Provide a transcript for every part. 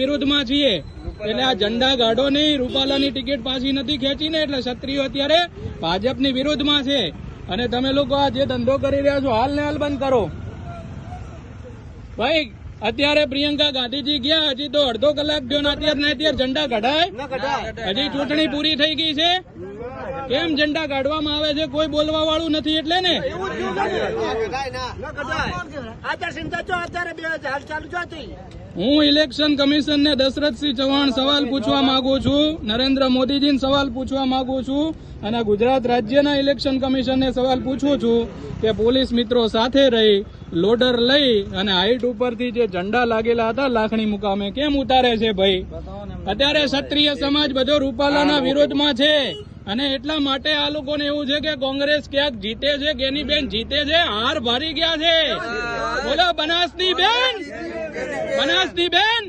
વિરોધમાં છીએ એટલે આ ઝંડા ગાઢો નહીં, રૂપાલાની ટિકિટ પાછી નથી ખેંચીને એટલે ક્ષત્રિયો અત્યારે ભાજપની વિરોધમાં છે. અને તમે લોકો આ જે ધંધો કરી રહ્યા છો હાલ ને હાલ બંધ કરો ભાઈ. અત્યારે પ્રિયંકા ગાંધીજી ગયા, હજી તો અડધો કલાક થયો ને અત્યારે ઝંડા કઢાય? હજી ચૂંટણી પૂરી થઈ ગઈ છે, કેમ ઝંડા કાઢવામાં આવે છે? કોઈ બોલવા વાળું નથી એટલે ને. હું ઇલેક્શન કમિશનને દશરથસિંહ ચૌહાણ સવાલ પૂછવા માંગુ છું, નરેન્દ્ર મોદીજીને સવાલ પૂછવા માંગુ છું અને ગુજરાત રાજ્યના ઇલેક્શન કમિશનને સવાલ પૂછું છું કે પોલીસ મિત્રો સાથે રહી લોડર લઈ અને હાઈટ ઉપરથી જે ઝંડા લાગેલા હતા લાખણી મુકામે કેમ ઉતારે છે ભાઈ? અત્યારે ક્ષત્રિય સમાજ બધો રૂપાલાના વિરોધમાં છે અને એટલા માટે આ લોકોને એવું છે કે કોંગ્રેસ ક્યાંક જીતે છે, ગેનીબેન જીતે છે, હાર ભારી ગયા છે. બોલો બનાસની બેન, બનાસની બેન.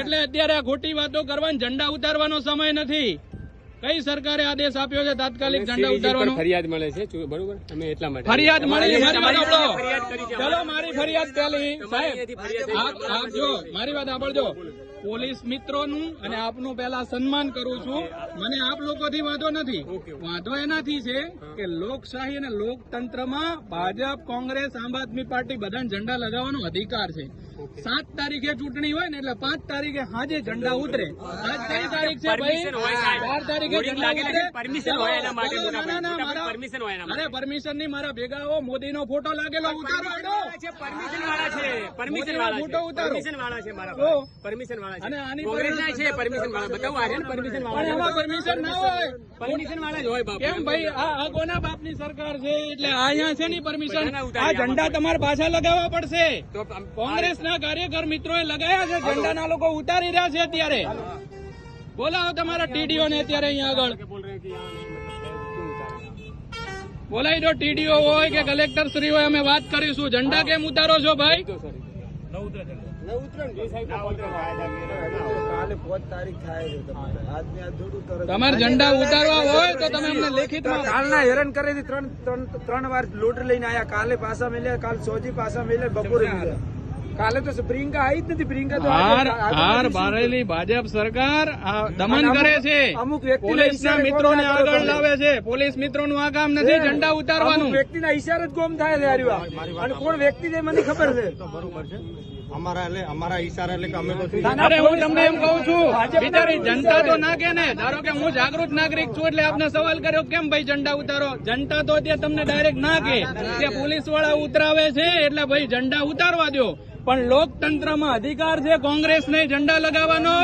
એટલે અત્યારે આ ખોટી વાતો કરવાની, ઝંડા ઉતારવાનો સમય નથી. કઈ સરકારે આદેશ આપ્યો છે તાત્કાલિક ઝંડા ઉતારવાનો? ફરિયાદ મળે છે, બરોબર? અમે એટલા માટે ફરિયાદ મળી. ચલો મારી ફરિયાદ પેલી સાહેબ આપજો, મારી વાત સાંભળજો. પોલીસ મિત્રોનું અને આપનું પહેલા સન્માન કરું છું. મને આપ લોકોથી વાંધો નથી, વાંધો એનાથી છે કે લોકશાહી અને લોકતંત્રમાં ભાજપ, કોંગ્રેસ, આમ આદમી પાર્ટી બધાને ઝંડા લગાવવાનો અધિકાર છે. 7 તારીખે ચૂંટણી હોય ને એટલે 5 તારીખે હાજે ઝંડા ઉતરે. આજ કઈ તારીખ છે ભાઈ? 4 તારીખે ઝંડા ઉતરે. અરે પરમિશન ની મારા ભેગા હો, મોદીનો ફોટો લાગેલો ઉતારો. ફોટો ઉતારો. અને આની પરમિશન ના હોય, પરમિશન વાળા જ હોય. કેમ ભાઈ? આ કોના બાપની સરકાર છે એટલે અહીંયા છે ની પરમિશન? આ ઝંડા તમારે પાછા લગાવવા પડશે. કોંગ્રેસના કાર્યકર મિત્રોએ લગાયા છે, ઝંડાના લોકો ઉતારી રહ્યા છે. અત્યારે બોલાવો તમારા ટીડીઓ ને અત્યારે અહીંયા આગળ બોલાવી દો. ટીડીઓ હોય કે કલેક્ટર શ્રી હોય, અમે વાત કરીશું. ઝંડા કેમ ઉતારો છો ભાઈ? તમારે ઝંડા ઉતારવા હોય તો તમે અમને લેખિતમાં. કાલના હેરાન કરે છે, 3 વાર લોટર લઈને આયા. કાલે પાછા મળ્યા, કાલ સોજી પાછા મળ્યા, બપોરે મળ્યા. કાલે તો પ્રિયંકા આવી જ નથી. પ્રિયંકા તો હાર બારેલી ભાજપ સરકાર દમન કરે છે, અમુક પોલીસના મિત્રોને આગળ લાવે છે. પોલીસ મિત્રોનું આ કામ નથી ઝંડા ઉતારવાનું. વ્યક્તિના ઈશારે જ કોમ થાય છે. અને કોણ વ્યક્તિ છે મને ખબર છે. અમારા ઈશારા એટલે અમે તો અરે હું તમને એમ કહું છું, બિચારી જનતા તો ના કે ને. ધારો કે હું જાગૃત નાગરિક છું એટલે આપને સવાલ કર્યો કેમ ભાઈ ઝંડા ઉતારો. જનતા તો ત્યાં તમને ડાયરેક્ટ ના કે પોલીસ વાળા ઉતરાવે છે એટલે ભાઈ ઝંડા ઉતારવા દો. પણ લોકતંત્રમાં અધિકાર છે કોંગ્રેસને ઝંડા લગાવવાનો,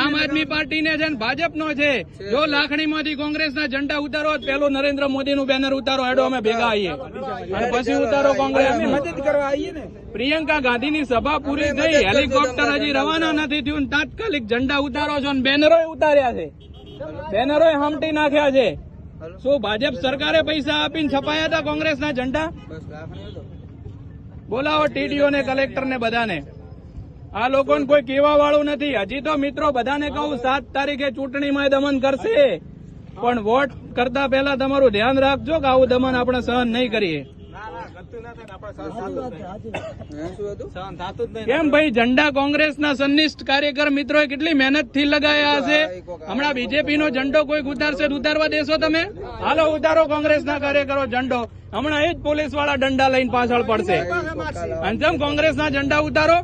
આમ આદમી પાર્ટીને છે ને ભાજપનો છે. જો લાખણીમાંથી કોંગ્રેસના ઝંડા ઉતારો, પેલું નરેન્દ્ર મોદીનું બેનર ઉતારો, હેડો અમે ભેગા આવીએ અને પછી ઉતારો કોંગ્રેસ. મદદ કરવા આવીએ ને. પ્રિયંકા ગાંધીની સભા પૂરી થઈ, હેલિકોપ્ટર હજી રવાના નથી થયું, તાત્કાલિક ઝંડા ઉતારો છો. બેનરો ઉતાર્યા છે, બેનરો હમટી નાખ્યા છે. શું ભાજપ સરકારે પૈસા આપીને છપાયા હતા કોંગ્રેસના ઝંડા? બોલાવો ટીડીઓ ને, કલેક્ટર ને, બધાને. આ લોકોને કોઈ કહેવા વાળું નથી. હજી તો મિત્રો બધાને કહું 7 તારીખે ચૂંટણીમાં દમન કરશે, પણ વોટ કરતા પહેલા તમારું ધ્યાન રાખજો કે આવું દમન આપણે સહન નહીં કરીએ. કેમ ભાઈ? ઝંડા કોંગ્રેસના સન્નિષ્ઠ કાર્યકર મિત્રોએ કેટલી મહેનત થી લગાયા હશે. હમણાં બીજેપી નો ઝંડો કોઈ ઉતારશે, ઉતારવા દેશો તમે? હાલો ઉતારો કોંગ્રેસના કાર્યકરો ઝંડો. હમણાં એ જ પોલીસ વાળા દંડા લઈને પાછળ પડશે. અને જેમ કોંગ્રેસના ઝંડા ઉતારો.